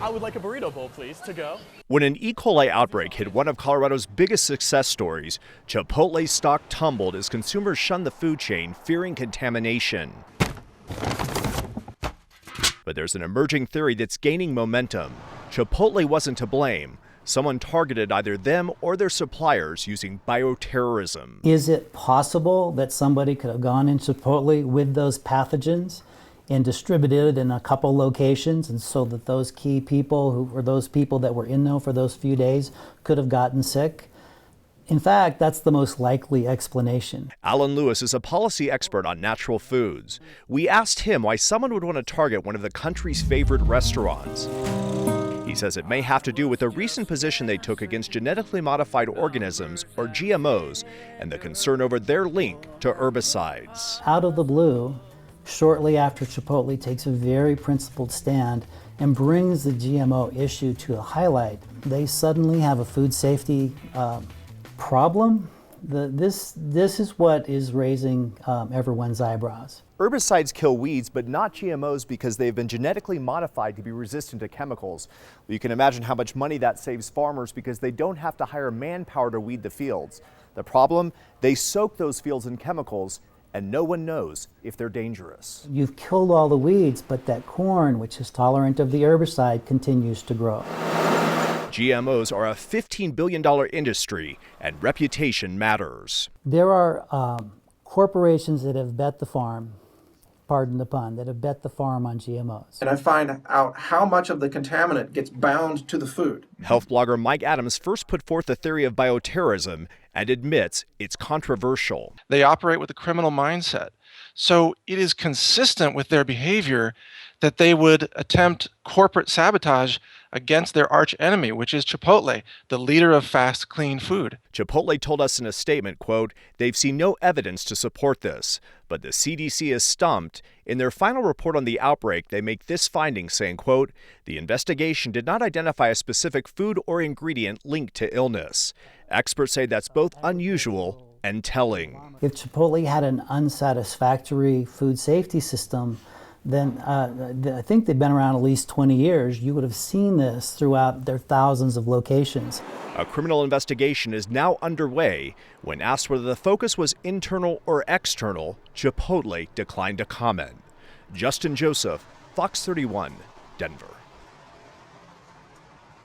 I would like a burrito bowl, please, to go. When an E. coli outbreak hit one of Colorado's biggest success stories, Chipotle's stock tumbled as consumers shunned the food chain, fearing contamination. But there's an emerging theory that's gaining momentum. Chipotle wasn't to blame. Someone targeted either them or their suppliers using bioterrorism. Is it possible that somebody could have gone in Chipotle with those pathogens and distributed it in a couple locations, and so that those key people who were those people that were in there for those few days could have gotten sick? In fact, that's the most likely explanation. Alan Lewis is a policy expert on natural foods. We asked him why someone would want to target one of the country's favorite restaurants. He says it may have to do with the recent position they took against genetically modified organisms, or GMOs, and the concern over their link to herbicides. Out of the blue, shortly after Chipotle takes a very principled stand and brings the GMO issue to a highlight, they suddenly have a food safety problem. This is what is raising everyone's eyebrows. Herbicides kill weeds, but not GMOs because they've been genetically modified to be resistant to chemicals. You can imagine how much money that saves farmers because they don't have to hire manpower to weed the fields. The problem? They soak those fields in chemicals, and no one knows if they're dangerous. You've killed all the weeds, but that corn, which is tolerant of the herbicide, continues to grow. GMOs are a $15 billion industry, and reputation matters. There are corporations that have bet the farm, pardon the pun, that have bet the farm on GMOs. And I find out how much of the contaminant gets bound to the food. Health blogger Mike Adams first put forth the theory of bioterrorism and admits it's controversial. They operate with a criminal mindset. So it is consistent with their behavior that they would attempt corporate sabotage against their arch enemy, which is Chipotle, the leader of fast, clean food. Chipotle told us in a statement, quote, they've seen no evidence to support this, but the CDC is stumped. In their final report on the outbreak, they make this finding saying, quote, the investigation did not identify a specific food or ingredient linked to illness. Experts say that's both unusual and telling. If Chipotle had an unsatisfactory food safety system, then I think they've been around at least 20 years. You would have seen this throughout their thousands of locations. A criminal investigation is now underway. When asked whether the focus was internal or external, Chipotle declined to comment. Justin Joseph, Fox 31, Denver.